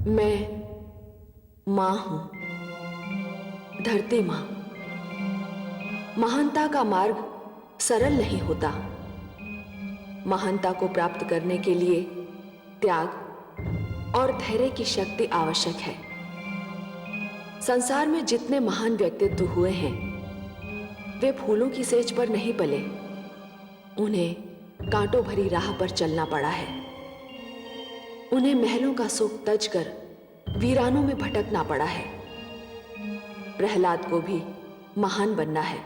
मैं मां हूं, धरती मां। महानता का मार्ग सरल नहीं होता। महानता को प्राप्त करने के लिए त्याग और धैर्य की शक्ति आवश्यक है। संसार में जितने महान व्यक्तित्व हुए हैं, वे फूलों की सेज पर नहीं पले। उन्हें कांटों भरी राह पर चलना पड़ा है। उन्हें महलों का सुख तज कर वीरानों में भटकना पड़ा है। प्रहलाद को भी महान बनना है,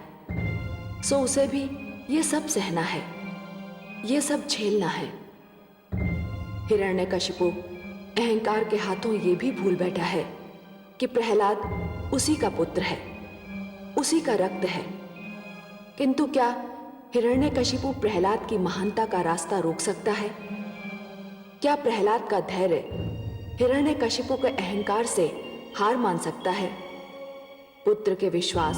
सो उसे भी ये सब सहना है, ये सब झेलना है। हिरण्यकशिपु अहंकार के हाथों ये भी भूल बैठा है कि प्रहलाद उसी का पुत्र है, उसी का रक्त है। किंतु क्या हिरण्यकशिपु प्रहलाद की महानता का रास्ता रोक सकता है? क्या प्रहलाद का धैर्य हिरण्यकशिपु के अहंकार से हार मान सकता है? पुत्र के विश्वास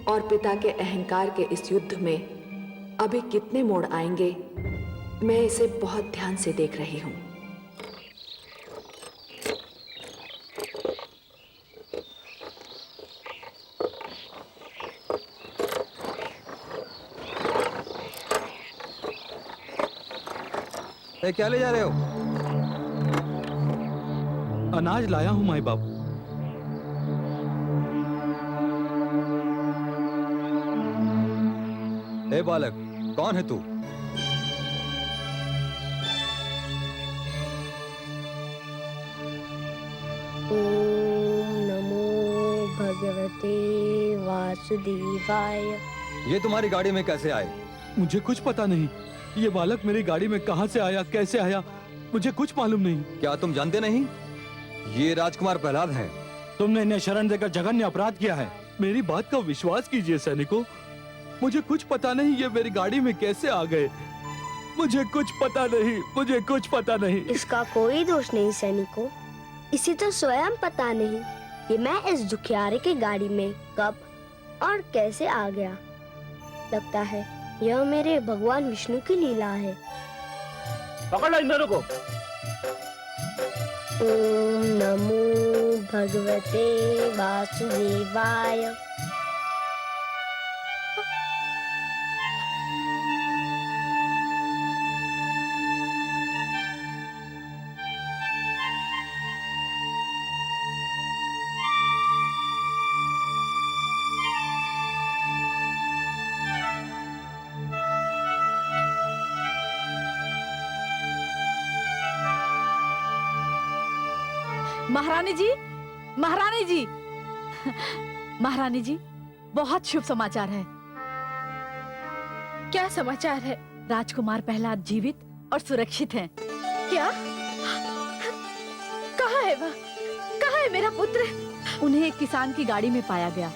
और पिता के अहंकार के इस युद्ध में अभी कितने मोड़ आएंगे, मैं इसे बहुत ध्यान से देख रही हूं। क्या ले जा रहे हो? अनाज लाया हूं माई बाबू। ए बालक, कौन है तू? ओम नमो भगवते वासुदेवाय। ये तुम्हारी गाड़ी में कैसे आए? मुझे कुछ पता नहीं। ये बालक मेरी गाड़ी में कहां से आया, कैसे आया, मुझे कुछ मालूम नहीं। क्या तुम जानते नहीं? ये राजकुमार प्रहलाद हैं। तुमने इन्हें शरण देकर जघन्य अपराध किया है। मेरी बात का विश्वास कीजिए सैनिकों, मुझे कुछ पता नहीं ये मेरी गाड़ी में कैसे आ गए। मुझे कुछ पता नहीं, मुझे कुछ पता नहीं। इसका कोई दोष नहीं सैनिकों, इसे तो स्वयं पता नहीं कि मैं इस दुखियारे की गाड़ी में कब और कैसे आ गया। लगता है यह मेरे भगवान विष्णु की लीला है। पकड़ लो इन दोनों को। ओम नमो भगवते वासुदेवाय। महारानी जी, महारानी जी, महारानी जी, बहुत शुभ समाचार है। क्या समाचार है? राजकुमार प्रहलाद जीवित और सुरक्षित हैं। क्या? कहाँ है वह? कहाँ है मेरा पुत्र? उन्हें एक किसान की गाड़ी में पाया गया।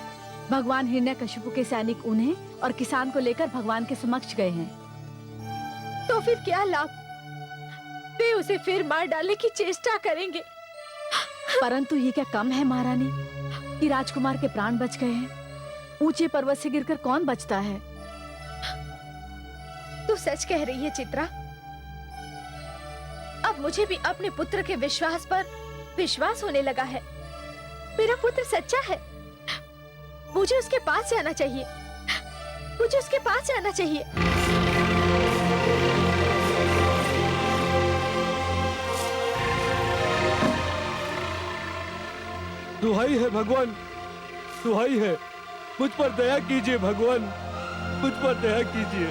भगवान हिरण्यकशिपु के सैनिक उन्हें और किसान को लेकर भगवान के समक्ष गए हैं। तो फिर क्या लाभ? वे उसे फिर मार डालने की चेष्टा करेंगे। परंतु ये क्या कम है महारानी कि राजकुमार के प्राण बच गए हैं। ऊंचे पर्वत से गिरकर कौन बचता है? तू सच कह रही है चित्रा। अब मुझे भी अपने पुत्र के विश्वास पर विश्वास होने लगा है। मेरा पुत्र सच्चा है। मुझे उसके पास जाना चाहिए, मुझे उसके पास जाना चाहिए। दुहाई है भगवान, दुहाई है, मुझ पर दया कीजिए भगवान, मुझ पर दया कीजिए।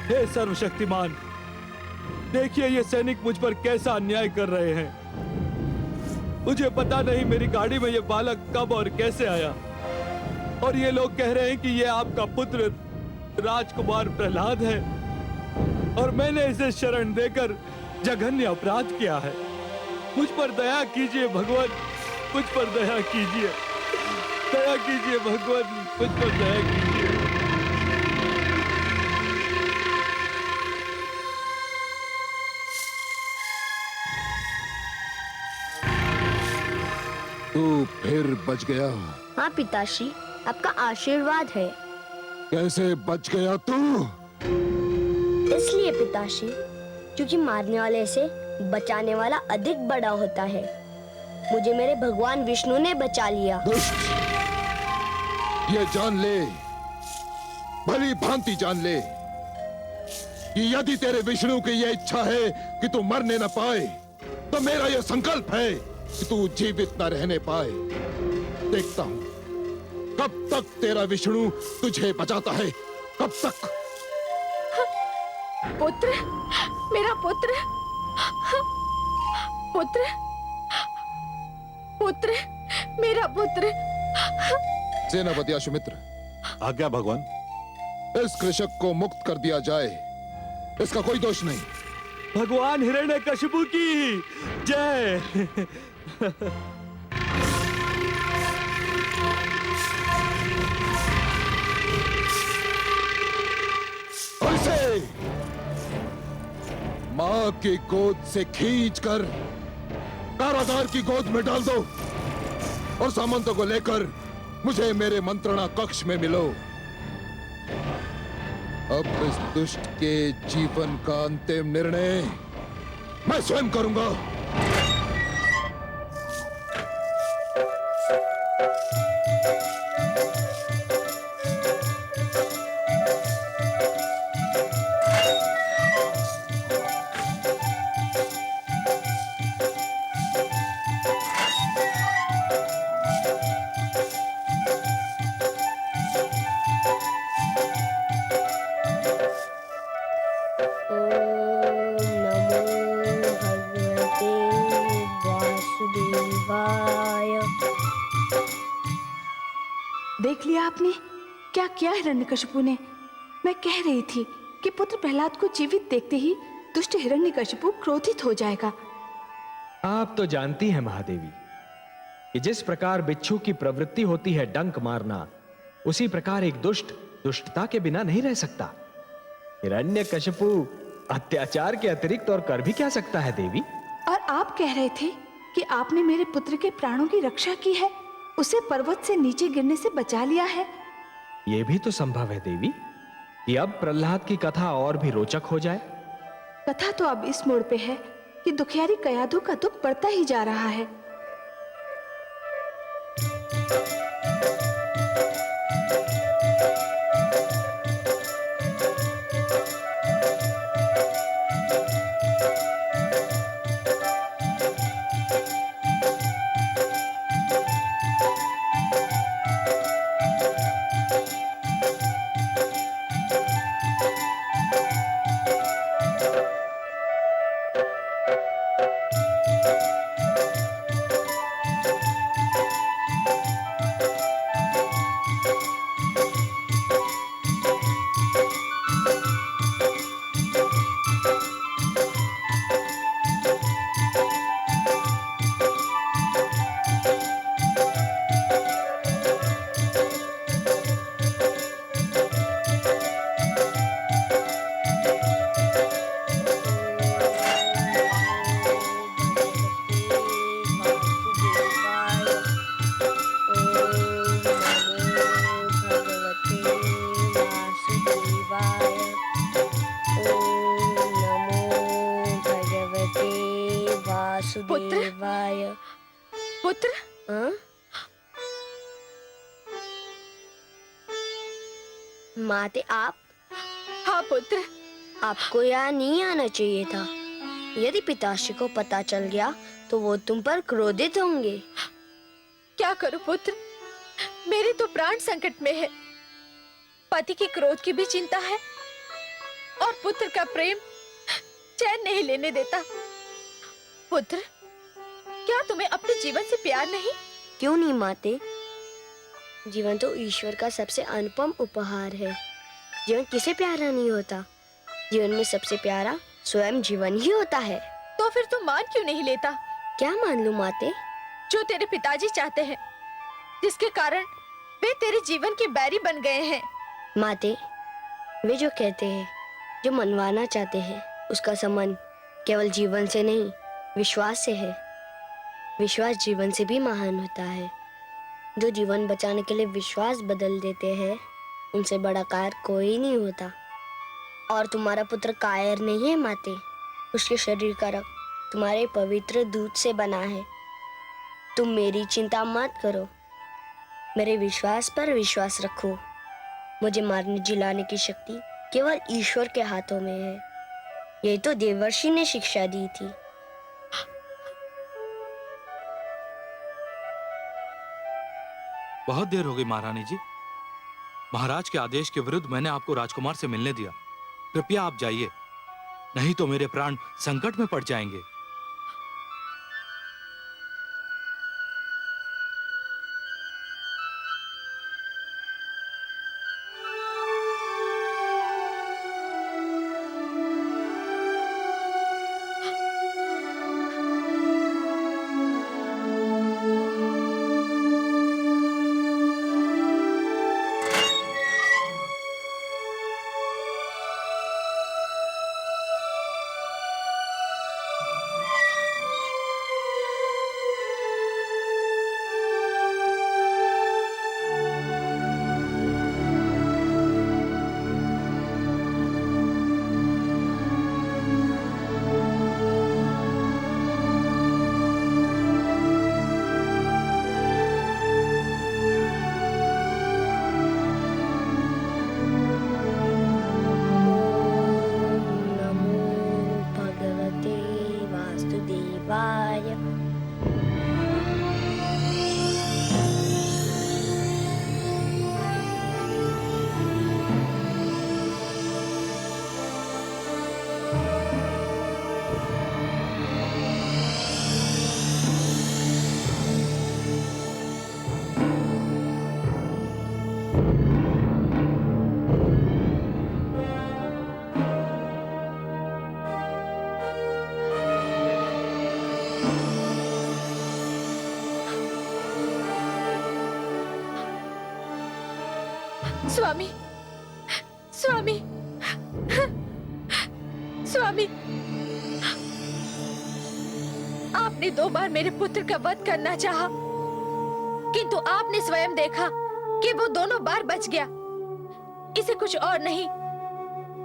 हे सर्वशक्तिमान, देखिए ये सैनिक मुझ पर कैसा अन्याय कर रहे हैं। मुझे पता नहीं मेरी गाड़ी में ये बालक कब और कैसे आया, और ये लोग कह रहे हैं कि ये आपका पुत्र राजकुमार प्रहलाद है, और मैंने इसे शरण देकर जघन्य अपराध किया है। मुझ पर दया कीजिए भगवान, मुझ पर दया कीजिए, दया कीजिए भगवान, मुझ पर दया कीजिए। तू फिर बच गया। हाँ पिताश्री, आपका आशीर्वाद है। कैसे बच गया तू? इसलिए पिताश्री, क्योंकि मारने वाले से बचाने वाला अधिक बड़ा होता है। मुझे मेरे भगवान विष्णु ने बचा लिया। दुष्ट, ये जान ले, भली भांति जान ले कि यदि तेरे विष्णु की यह इच्छा है कि तू मरने न पाए, तो मेरा यह संकल्प है कि तू जीवित न रहने पाए। देखता हूं कब तक तेरा विष्णु तुझे बचाता है, कब तक। पुत्र, मेरा पुत्र, पुत्र, पुत्र, मेरा पुत्र। सेनापति अश्वमित्र, आज्ञा भगवान। इस कृषक को मुक्त कर दिया जाए, इसका कोई दोष नहीं। भगवान हिरण्यकशिपु की जय। और इसे मां की गोद से खींचकर कारागार की गोद में डाल दो और सामंतों को लेकर मुझे मेरे मंत्रणा कक्ष में मिलो। अब इस दुष्ट के जीवन का अंतिम निर्णय मैं स्वयं करूंगा। देख लिया आपने क्या किया हिरण्यकशिपु ने? मैं कह रही थी कि पुत्र प्रहलाद को जीवित देखते ही दुष्ट हिरण्यकशिपु क्रोधित हो जाएगा। आप तो जानती हैं महादेवी कि जिस प्रकार बिच्छू की प्रवृत्ति होती है डंक मारना, उसी प्रकार एक दुष्ट दुष्टता के बिना नहीं रह सकता। हिरण्यकशिपु अत्याचार के अतिरिक्त और कर भी क्या सकता है देवी? और आप कह रहे थे कि आपने मेरे पुत्र के प्राणों की रक्षा की है, उसे पर्वत से नीचे गिरने से बचा लिया है। यह भी तो संभव है देवी कि अब प्रहलाद की कथा और भी रोचक हो जाए। कथा तो अब इस मोड़ पे है कि दुखियारी कयाधु का दुख बढ़ता ही जा रहा है। वासुदेवाय। पुत्र, हाँ? माते आप? हाँ पुत्र। आपको यहाँ नहीं आना चाहिए था। यदि पिताश्री को पता चल गया तो वो तुम पर क्रोधित होंगे। क्या करूं पुत्र, मेरे तो प्राण संकट में है। पति के क्रोध की भी चिंता है और पुत्र का प्रेम चैन नहीं लेने देता। पुत्र, क्या तुम्हें अपने जीवन से प्यार नहीं? क्यों नहीं माते? जीवन तो ईश्वर का सबसे अनुपम उपहार है। जीवन किसे प्यारा नहीं होता? जीवन में सबसे प्यारा स्वयं जीवन ही होता है। तो फिर तुम मान क्यों नहीं लेता? क्या मान लूं माते? जो तेरे पिताजी चाहते हैं, जिसके कारण वे तेरे जीवन के बैरी बन गए हैं। माते, वे जो कहते हैं, जो मनवाना चाहते हैं, उसका संबंध केवल जीवन से नहीं, विश्वास से है। विश्वास जीवन से भी महान होता है। जो जीवन बचाने के लिए विश्वास बदल देते हैं, उनसे बड़ा कायर कोई नहीं होता। और तुम्हारा पुत्र कायर नहीं है माते। उसके शरीर का रक्त तुम्हारे पवित्र दूध से बना है। तुम मेरी चिंता मत करो, मेरे विश्वास पर विश्वास रखो। मुझे मारने जिलाने की शक्ति केवल ईश्वर के हाथों में है। यही तो देवर्षि ने शिक्षा दी थी। बहुत देर हो गई महारानी जी। महाराज के आदेश के विरुद्ध मैंने आपको राजकुमार से मिलने दिया। कृपया आप जाइए, नहीं तो मेरे प्राण संकट में पड़ जाएंगे। स्वामी, स्वामी, स्वामी, आपने 2 बार मेरे पुत्र का वध करना चाहा, किंतु आपने स्वयं देखा कि वो दोनों बार बच गया। इसे कुछ और नहीं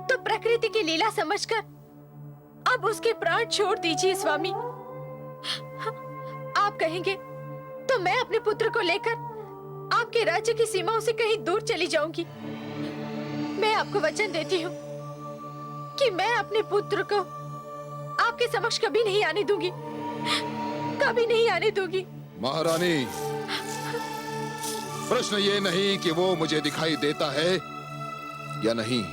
तो प्रकृति की लीला समझकर अब उसके प्राण छोड़ दीजिए स्वामी। आप कहेंगे तो मैं अपने पुत्र को लेकर आपके राज्य की सीमाओं से कहीं दूर चली जाऊंगी। मैं आपको वचन देती हूँ कि मैं अपने पुत्र को आपके समक्ष कभी नहीं आने दूंगी, कभी नहीं आने दूंगी। महारानी, प्रश्न ये नहीं कि वो मुझे दिखाई देता है या नहीं,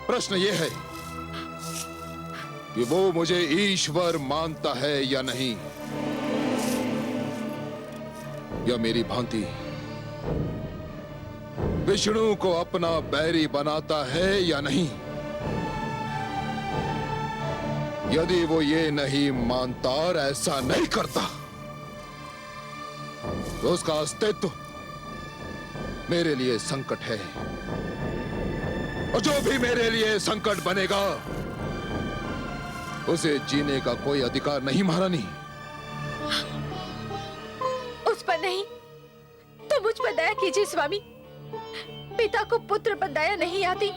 प्रश्न ये है कि वो मुझे ईश्वर मानता है या नहीं, या मेरी भांति विष्णु को अपना बैरी बनाता है या नहीं। यदि वो ये नहीं मानता और ऐसा नहीं करता तो उसका अस्तित्व मेरे लिए संकट है, और जो भी मेरे लिए संकट बनेगा उसे जीने का कोई अधिकार नहीं। महारानी, उस पर नहीं तो मुझ पर दया कीजिए स्वामी। पिता को पुत्र पर दया नहीं आती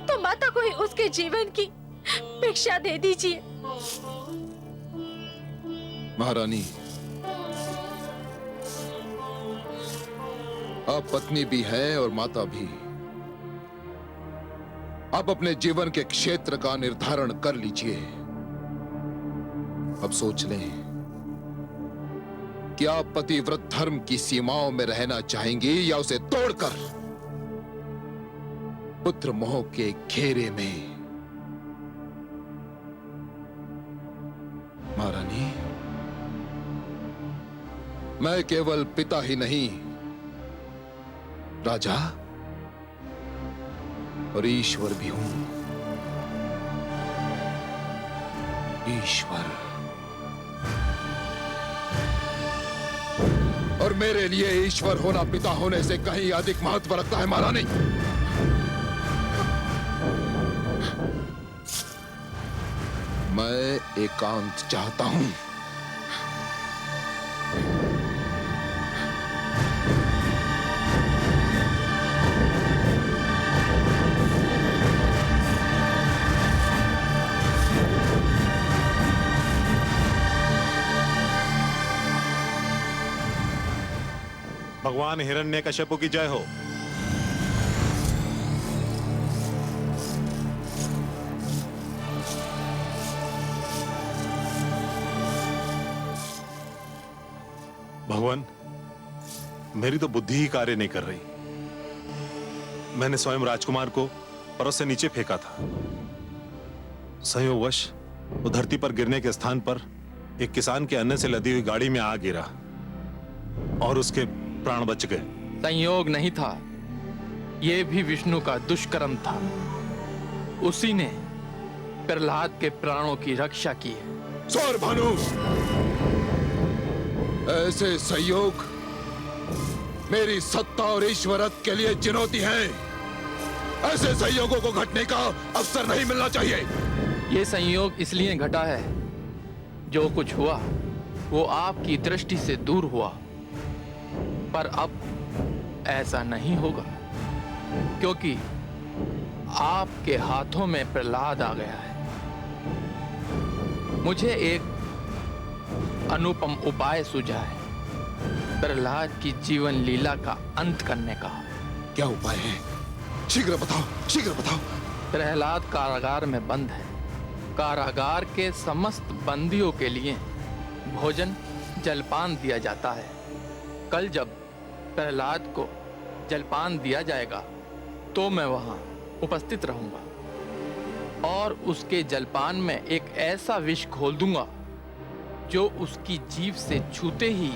तो माता को ही उसके जीवन की भिक्षा दे दीजिए। महारानी, आप पत्नी भी हैं और माता भी। आप अपने जीवन के क्षेत्र का निर्धारण कर लीजिए। अब सोच लें कि आप पतिव्रत धर्म की सीमाओं में रहना चाहेंगी या उसे तोड़कर पुत्र मोह के घेरे में। महारानी, मैं केवल पिता ही नहीं, राजा और ईश्वर भी हूं। ईश्वर, और मेरे लिए ईश्वर होना पिता होने से कहीं अधिक महत्व रखता है। महारानी, मैं एकांत चाहता हूं। भगवान हिरण्यकश्यप की जय हो। भगवान, मेरी तो बुद्धि ही कार्य नहीं कर रही। मैंने स्वयं राजकुमार को परस से नीचे फेंका था। संयोगवश वो धरती पर गिरने के स्थान पर एक किसान के अन्न से लदी हुई गाड़ी में आ गिरा और उसके प्राण बच गए। संयोग नहीं था, ये भी विष्णु का दुष्कर्म था। उसी ने प्रहलाद के प्राणों की रक्षा की है। सौर भानु, ऐसे संयोग मेरी सत्ता और ईश्वरत्व के लिए चुनौती है। ऐसे संयोगों को घटने का अवसर नहीं मिलना चाहिए। ये संयोग इसलिए घटा है, जो कुछ हुआ वो आपकी दृष्टि से दूर हुआ, पर अब ऐसा नहीं होगा, क्योंकि आपके हाथों में प्रहलाद आ गया है। मुझे एक अनुपम उपाय सूझा है प्रहलाद की जीवन लीला का अंत करने का। क्या उपाय है? शीघ्र बताओ, शीघ्र बताओ। प्रहलाद कारागार में बंद है। कारागार के समस्त बंदियों के लिए भोजन जलपान दिया जाता है। कल जब प्रहलाद को जलपान दिया जाएगा तो मैं वहां उपस्थित रहूंगा और उसके जलपान में एक ऐसा विष घोल दूंगा जो उसकी जीभ से छूते ही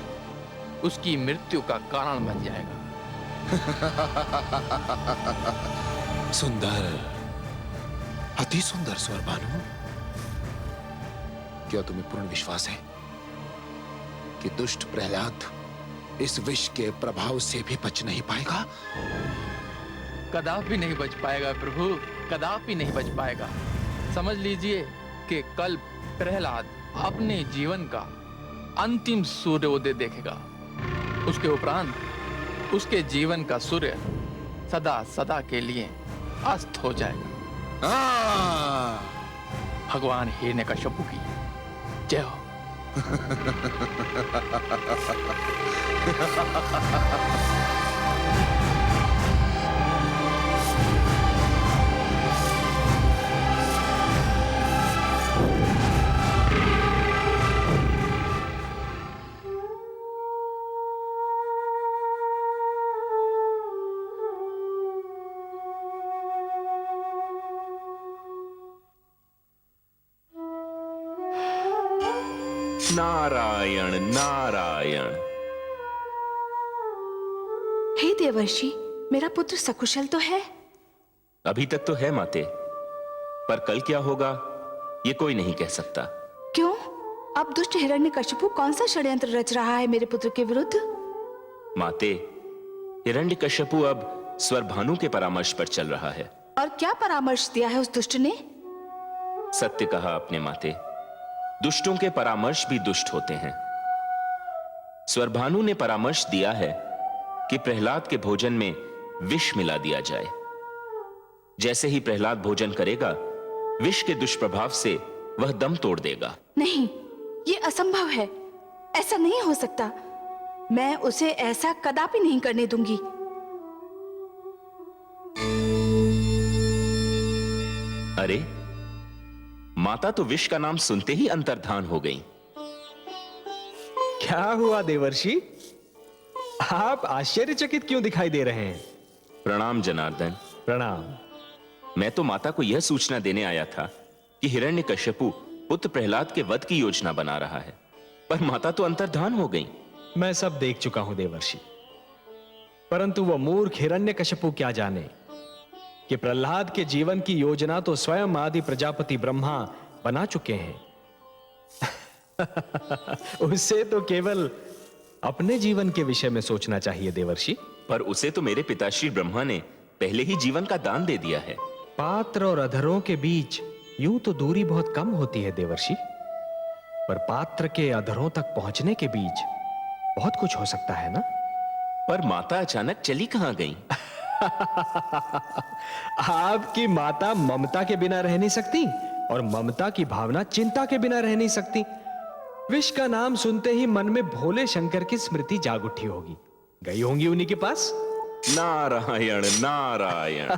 उसकी मृत्यु का कारण बन जाएगा। सुंदर, अति सुंदर स्वर भानु। क्या तुम्हें पूर्ण विश्वास है कि दुष्ट प्रहलाद इस विष के प्रभाव से भी बच नहीं पाएगा? कदापि नहीं बच पाएगा प्रभु, कदापि नहीं बच पाएगा। समझ लीजिए कि कल प्रहलाद अपने जीवन का अंतिम सूर्योदय देखेगा। उसके उपरांत उसके जीवन का सूर्य सदा सदा के लिए अस्त हो जाएगा। भगवान हिरण्यकश्यप की जय हो। नारायण नारायण। हे देवर्षि, मेरा पुत्र सकुशल तो है? अभी तक तो है माते, पर कल क्या होगा ये कोई नहीं कह सकता। क्यों? अब दुष्ट हिरण्यकशिपु कौन सा षड्यंत्र रच रहा है मेरे पुत्र के विरुद्ध? माते, हिरण्यकश्यपु अब स्वरभानु के परामर्श पर चल रहा है। और क्या परामर्श दिया है उस दुष्ट ने? सत्य कहा आपने माते, दुष्टों के परामर्श भी दुष्ट होते हैं। स्वरभानु ने परामर्श दिया है कि प्रहलाद के भोजन में विष मिला दिया जाए। जैसे ही प्रहलाद भोजन करेगा, विष के दुष्प्रभाव से वह दम तोड़ देगा। नहीं, ये असंभव है। ऐसा नहीं हो सकता। मैं उसे ऐसा कदापि नहीं करने दूंगी। अरे, माता तो विष का नाम सुनते ही अंतर्धान हो गई। क्या हुआ देवर्षि? आप आश्चर्यचकित क्यों दिखाई दे रहे हैं? प्रणाम जनार्दन। प्रणाम। मैं तो माता को यह सूचना देने आया था कि हिरण्यकश्यपु पुत्र प्रहलाद के वध की योजना बना रहा है, पर माता तो अंतर्धान हो गई। मैं सब देख चुका हूं देवर्षि, परंतु वह मूर्ख हिरण्यकश्यपु क्या जाने कि प्रहलाद के जीवन की योजना तो स्वयं आदि प्रजापति ब्रह्मा बना चुके हैं। उससे तो केवल अपने जीवन के विषय में सोचना चाहिए देवर्षि। पर उसे तो मेरे पिताश्री ब्रह्मा ने पहले ही जीवन का दान दे दिया है। पात्र और अधरों के बीच यूं तो दूरी बहुत कम होती है देवर्षि, पर पात्र के अधरों तक पहुंचने के बीच बहुत कुछ हो सकता है ना। पर माता अचानक चली कहां गई? आपकी माता ममता के बिना रह नहीं सकती, और ममता की भावना चिंता के बिना रह नहीं सकती। विष का नाम सुनते ही मन में भोले शंकर की स्मृति जाग उठी होगी। गई होंगी उन्हीं के पास। नारायण नारायण।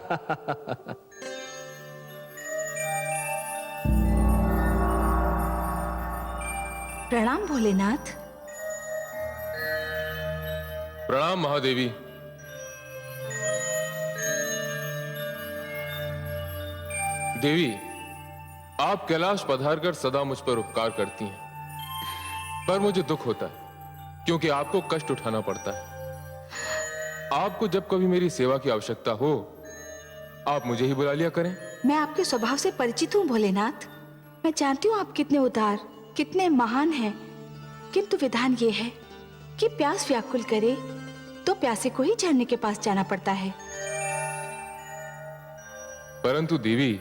प्रणाम भोलेनाथ। प्रणाम महादेवी। देवी, आप कैलाश पधारकर सदा मुझ पर उपकार करती हैं, पर मुझे दुख होता है क्योंकि आपको कष्ट उठाना पड़ता है। आपको जब कभी मेरी सेवा की आवश्यकता हो, आप मुझे ही बुला लिया करें। मैं आपके स्वभाव से परिचित हूँ भोलेनाथ। मैं जानती हूँ आप कितने उदार, कितने महान हैं, किंतु विधान ये है कि प्यास व्याकुल करे तो प्यासे को ही झरने के पास जाना पड़ता है। परंतु देवी,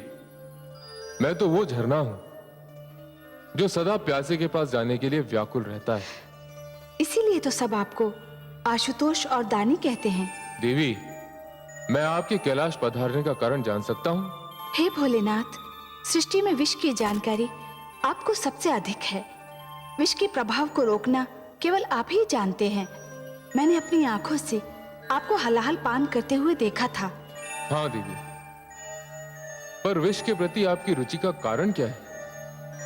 मैं तो वो झरना हूं जो सदा प्यासे के पास जाने के लिए व्याकुल रहता है। इसीलिए तो सब आपको आशुतोष और दानी कहते हैं। देवी, मैं आपके कैलाश पधारने का कारण जान सकता हूं? हे भोलेनाथ, सृष्टि में विष की जानकारी आपको सबसे अधिक है। विष के प्रभाव को रोकना केवल आप ही जानते हैं। मैंने अपनी आंखों से आपको हलाहल पान करते हुए देखा था। हाँ देवी, पर विष के प्रति आपकी रुचि का कारण क्या है?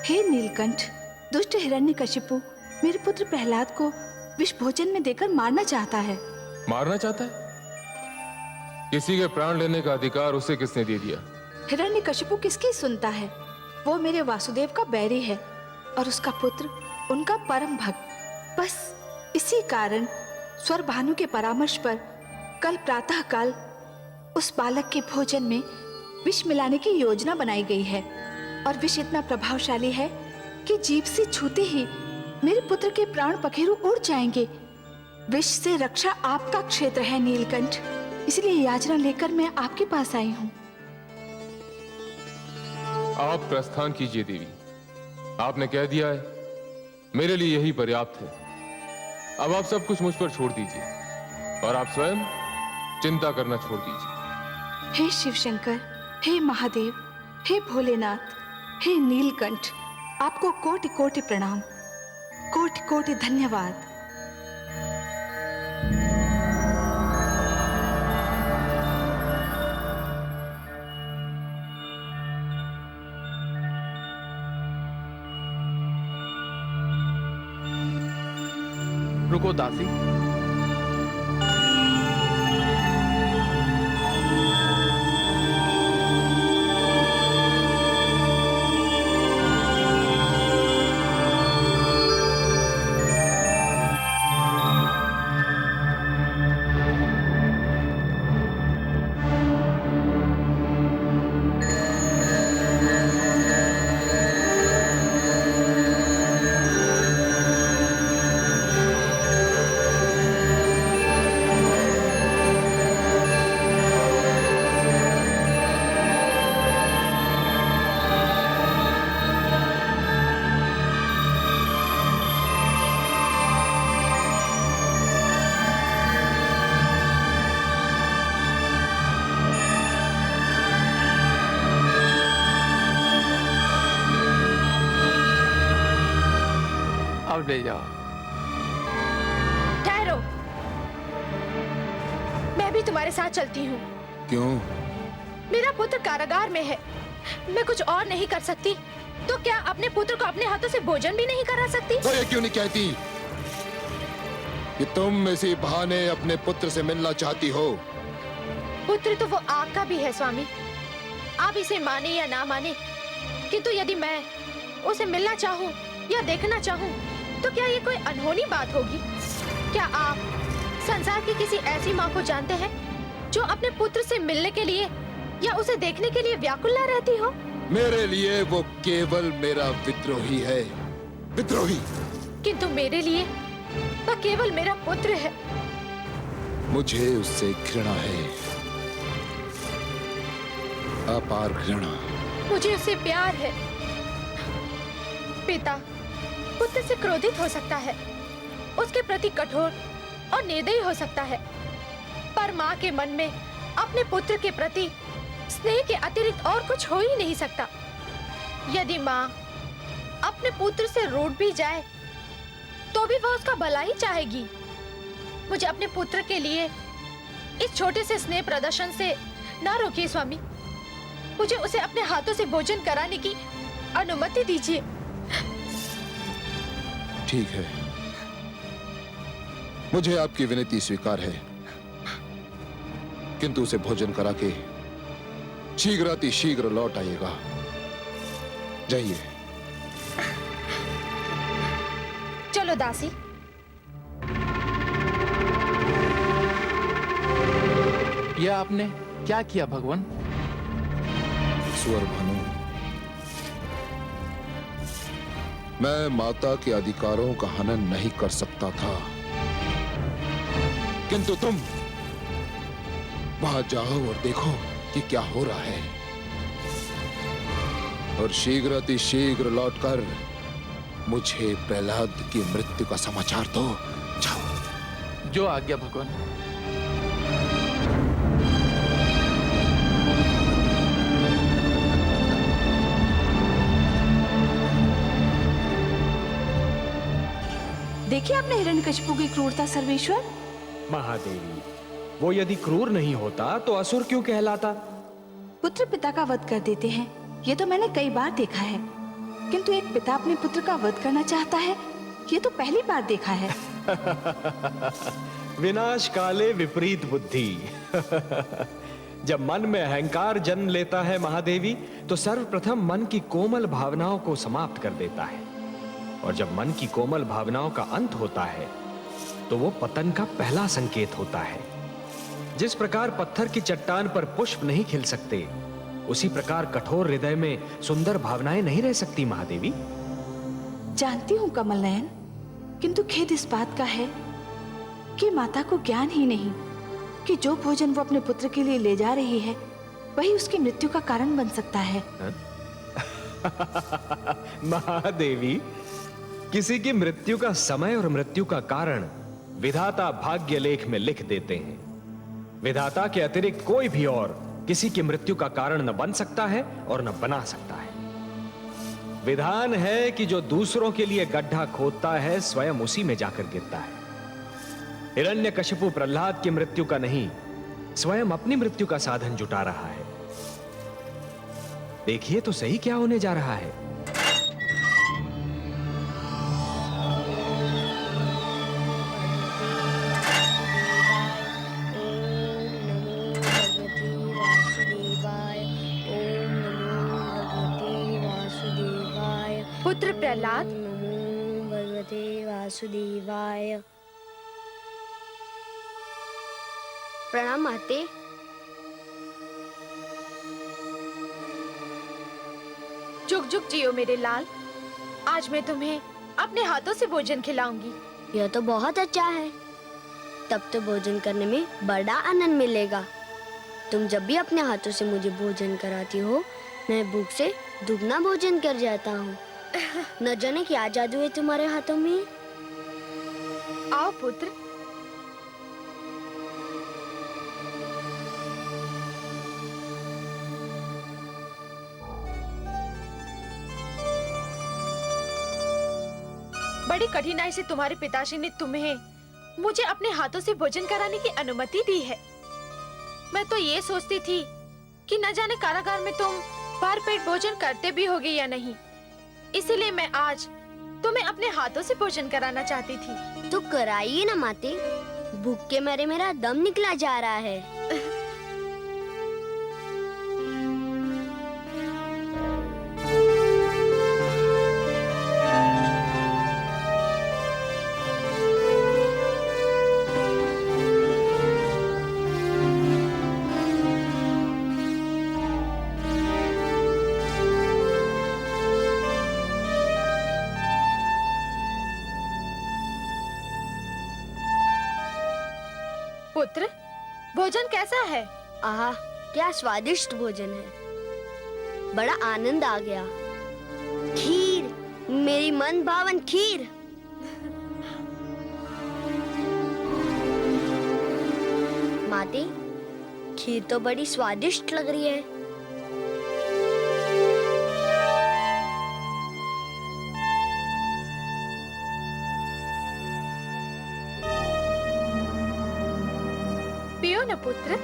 हे नीलकंठ, दुष्ट हिरण्यकशिपु मेरे पुत्र प्रहलाद को विष भोजन में देकर मारना चाहता है। मारना चाहता है? किसी के प्राण लेने का अधिकार उसे किसने दे दिया? हिरण्यकशिपु किसकी सुनता है? वो मेरे वासुदेव का बैरी है और उसका पुत्र उनका परम भक्त। बस इसी कारण स्वर भानु के परामर्श पर कल प्रातः काल उस बालक के भोजन में विष मिलाने की योजना बनाई गई है। और विष इतना प्रभावशाली है कि जीभ से छूते ही मेरे पुत्र के प्राण पखेरु उड़ जाएंगे। विष से रक्षा आपका क्षेत्र है नीलकंठ, इसलिए याचना लेकर मैं आपके पास आई हूँ। आप प्रस्थान कीजिए देवी, आपने कह दिया है, मेरे लिए यही पर्याप्त है। अब आप सब कुछ मुझ पर छोड़ दीजिए और आप स्वयं चिंता करना छोड़ दीजिए। हे शिव शंकर, हे महादेव, हे भोलेनाथ, हे नीलकंठ, आपको कोटि कोटि प्रणाम, कोटि कोटि धन्यवाद। रुको दासी। अब ले जाओ। ठहरो, मैं भी तुम्हारे साथ चलती हूँ। क्यों? मेरा पुत्र कारागार में है, मैं कुछ और नहीं कर सकती तो क्या अपने पुत्र को अपने हाथों से भोजन भी नहीं करा सकती? तो ये क्यों नहीं कहती कि तुम इसी बहाने अपने पुत्र से मिलना चाहती हो? पुत्र तो वो आपका भी है स्वामी, आप इसे माने या ना माने, किंतु यदि मैं उसे मिलना चाहूँ या देखना चाहूँ तो क्या ये कोई अनहोनी बात होगी? क्या आप संसार की किसी ऐसी माँ को जानते हैं जो अपने पुत्र से मिलने के लिए या उसे देखने के लिए व्याकुल न रहती हो? मेरे लिए वो केवल मेरा विद्रोही है, विद्रोही। किंतु मेरे लिए वह केवल मेरा पुत्र है। मुझे उससे घृणा है, अपार घृणा। मुझे उससे प्यार है। पिता पुत्र से क्रोधित हो सकता है, उसके प्रति कठोर और निर्दयी हो सकता है, पर माँ के मन में अपने पुत्र के प्रति स्नेह के अतिरिक्त और कुछ हो ही नहीं सकता। यदि माँ अपने पुत्र से रूठ भी जाए तो भी वह उसका भला ही चाहेगी। मुझे अपने पुत्र के लिए इस छोटे से स्नेह प्रदर्शन से ना रोकिए स्वामी। मुझे उसे अपने हाथों से भोजन कराने की अनुमति दीजिए। ठीक है, मुझे आपकी विनती स्वीकार है, किंतु उसे भोजन करा के शीघ्र लौट आइएगा। जाइए। चलो दासी। यह आपने क्या किया भगवान? सुअर भानु, मैं माता के अधिकारों का हनन नहीं कर सकता था, किंतु तुम वहां जाओ और देखो कि क्या हो रहा है, और शीघ्र लौटकर मुझे प्रहलाद की मृत्यु का समाचार दो। जाओ। जो आज्ञा भगवान। देखिए आपने हिरण्यकशिपु की क्रूरता सर्वेश्वर। महादेवी, वो यदि क्रूर नहीं होता तो असुर क्यों कहलाता? पुत्र पिता का वध कर देते हैं, ये तो मैंने कई बार देखा है, किंतु एक पिता अपने पुत्र का वध करना चाहता है, ये तो पहली बार देखा है। विनाश काले विपरीत बुद्धि। जब मन में अहंकार जन्म लेता है महादेवी, तो सर्वप्रथम मन की कोमल भावनाओं को समाप्त कर देता है, और जब मन की कोमल भावनाओं का अंत होता है तो वो पतन का पहला संकेत होता है। जिस प्रकार पत्थर की चट्टान पर पुष्प नहीं खिल सकते, उसी प्रकार कठोर हृदय में सुंदर भावनाएं नहीं रह सकती महादेवी। जानती हूँ कमल नयन, किंतु खेद इस बात का है कि माता को ज्ञान ही नहीं कि जो भोजन वो अपने पुत्र के लिए ले जा रही है वही उसकी मृत्यु का कारण बन सकता है। महादेवी, किसी की मृत्यु का समय और मृत्यु का कारण विधाता भाग्य लेख में लिख देते हैं। विधाता के अतिरिक्त कोई भी और किसी की मृत्यु का कारण न बन सकता है और न बना सकता है। विधान है कि जो दूसरों के लिए गड्ढा खोदता है स्वयं उसी में जाकर गिरता है। हिरण्यकशिपु प्रहलाद की मृत्यु का नहीं, स्वयं अपनी मृत्यु का साधन जुटा रहा है। देखिए तो सही क्या होने जा रहा है। पुत्र प्रहलाद, नमो भगवते वासुदेवाय। प्रणाम माते। जुग जुग जियो मेरे लाल। आज मैं तुम्हें अपने हाथों से भोजन खिलाऊंगी। यह तो बहुत अच्छा है, तब तो भोजन करने में बड़ा आनंद मिलेगा। तुम जब भी अपने हाथों से मुझे भोजन कराती हो, मैं भूख से दुगना भोजन कर जाता हूँ। न जाने क्या जादू है तुम्हारे हाथों में। आओ पुत्र। बड़ी कठिनाई से तुम्हारे पिताश्री ने तुम्हें मुझे अपने हाथों से भोजन कराने की अनुमति दी है। मैं तो ये सोचती थी कि न जाने कारागार में तुम भर पेट भोजन करते भी होगे या नहीं, इसीलिए मैं आज तुम्हें अपने हाथों से भोजन कराना चाहती थी। तो कराइए ना माते, भूख के मारे मेरा दम निकला जा रहा है। पुत्र, भोजन कैसा है? आहा, क्या स्वादिष्ट भोजन है। बड़ा आनंद आ गया। खीर, मेरी मन भावन खीर। माती, खीर तो बड़ी स्वादिष्ट लग रही है। पुत्र।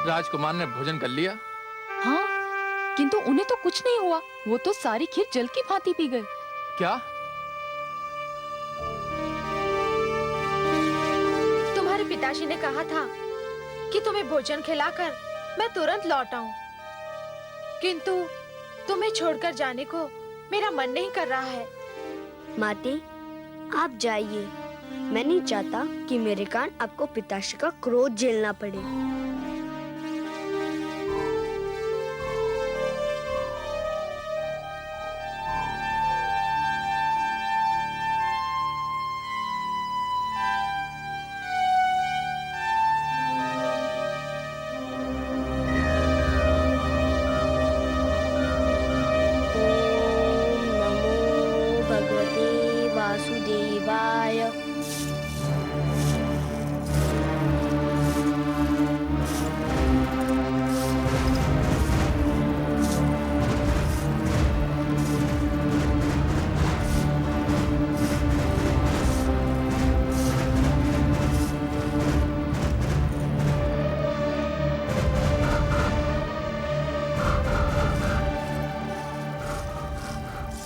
राजकुमार ने भोजन कर लिया? हाँ, किंतु उन्हें तो कुछ नहीं हुआ। वो तो सारी खीर जल की भांति पी गए। क्या? तुम्हारे पिताजी ने कहा था कि तुम्हें भोजन खिलाकर मैं तुरंत लौट आऊं, किंतु तुम्हें छोड़कर जाने को मेरा मन नहीं कर रहा है। माते, आप जाइए। मैं नहीं चाहता कि मेरे कारण आपको पिताश्री का क्रोध झेलना पड़े।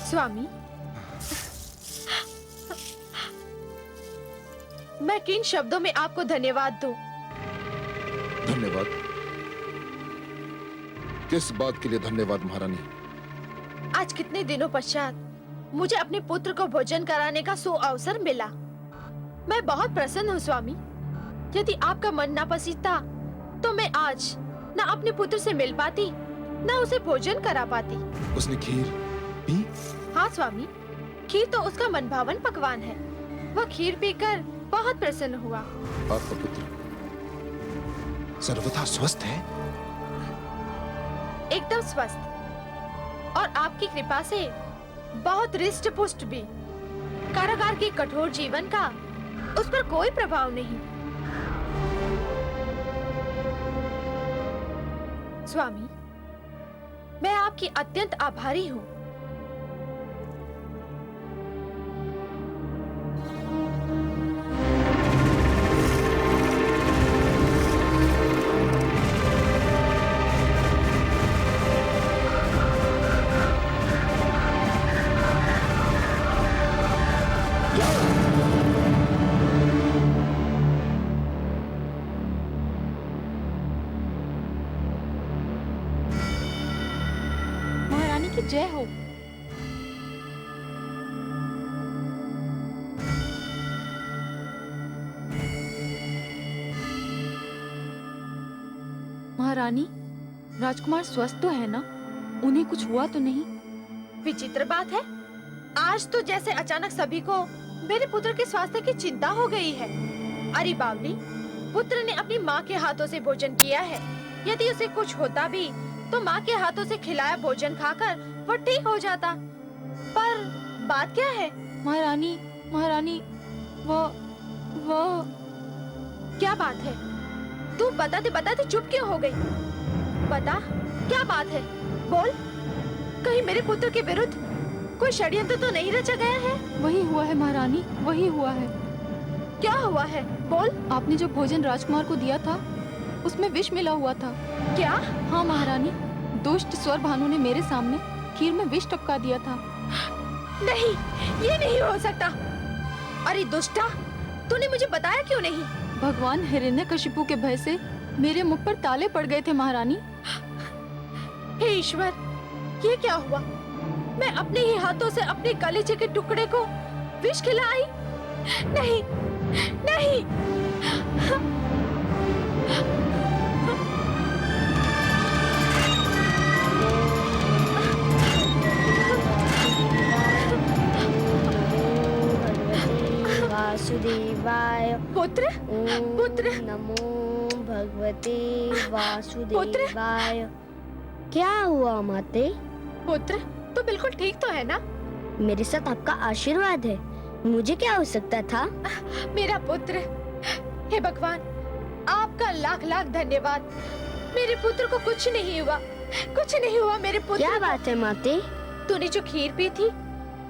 स्वामी, मैं किन शब्दों में आपको धन्यवाद दूं? धन्यवाद? किस बात के लिए धन्यवाद महारानी? आज कितने दिनों पश्चात मुझे अपने पुत्र को भोजन कराने का सुअवसर मिला। मैं बहुत प्रसन्न हूँ स्वामी। यदि आपका मन ना पसीजता तो मैं आज न अपने पुत्र से मिल पाती, न उसे भोजन करा पाती। उसने खीर पी? हाँ स्वामी, खीर तो उसका मनभावन पकवान है। वह खीर पीकर बहुत प्रसन्न हुआ। आपका पुत्र सर्वथा स्वस्थ है? एकदम स्वस्थ, और आपकी कृपा से बहुत हृष्ट पुष्ट भी। कारागार के कठोर जीवन का उस पर कोई प्रभाव नहीं। स्वामी, मैं आपकी अत्यंत आभारी हूँ। महारानी की जय हो। महारानी, राजकुमार स्वस्थ तो है ना? उन्हें कुछ हुआ तो नहीं? विचित्र बात है, आज तो जैसे अचानक सभी को मेरे पुत्र के स्वास्थ्य की चिंता हो गई है। अरे बावली, पुत्र ने अपनी माँ के हाथों से भोजन किया है। यदि उसे कुछ होता भी तो माँ के हाथों से खिलाया भोजन खाकर वो ठीक हो जाता। पर बात क्या है? महारानी, महारानी, वो क्या बात है? तू बताते चुप क्यों हो गई? बता, क्या बात है? बोल। कहीं मेरे पुत्र के विरुद्ध कोई षड्यंत्र तो नहीं रचा गया है? वही हुआ है महारानी, वही हुआ है। क्या हुआ है? बोल। आपने जो भोजन राजकुमार को दिया था उसमें विष मिला हुआ था। क्या? हाँ महारानी, दुष्ट स्वर भानु ने मेरे सामने खीर में विष टपका दिया था। नहीं, ये नहीं हो सकता। अरे दुष्टा, तूने मुझे बताया क्यों नहीं? भगवान हिरण्यकशिपु के भय से मेरे मुख पर ताले पड़ गए थे महारानी। हे ईश्वर, ये क्या हुआ? मैं अपने ही हाथों से अपने कलेजे के टुकड़े को विष खिलाई? नहीं, नहीं। वासुदेवाय। पुत्र, पुत्र, नमो भगवते वासुदेवाय। क्या हुआ माते? पुत्र, तो बिल्कुल ठीक तो है ना? मेरे साथ आपका आशीर्वाद है, मुझे क्या हो सकता था? मेरा पुत्र, हे भगवान, आपका लाख लाख धन्यवाद। मेरे पुत्र को कुछ नहीं हुआ, कुछ नहीं हुआ मेरे पुत्र। क्या बात है माते? तूने जो खीर पी थी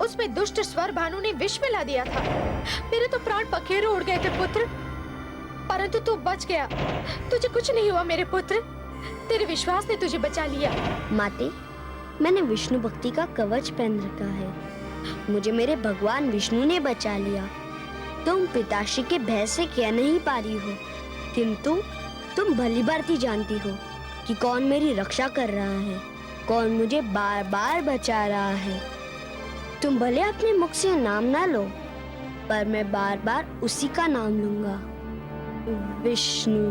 उसमें दुष्ट स्वर भानु ने विष मिला दिया था। मेरे तो प्राण पखेरु उड़ गए थे पुत्र, परंतु तू बच गया। तुझे कुछ नहीं हुआ मेरे पुत्र, तेरे विश्वास ने तुझे बचा लिया। माते, मैंने विष्णु भक्ति का कवच पहन रखा है, मुझे मेरे भगवान विष्णु ने बचा लिया। तुम पिताश्री के भय से कह नहीं पा रही हो, किंतु तुम भली भांति जानती हो कि कौन मेरी रक्षा कर रहा है, कौन मुझे बार बार बचा रहा है। तुम भले अपने मुख से नाम ना लो, पर मैं बार बार उसी का नाम लूंगा, विष्णु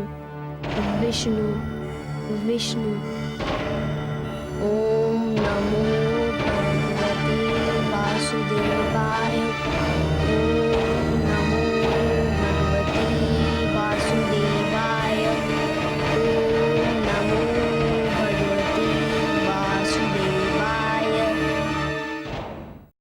विष्णु विष्णु। ओम नमो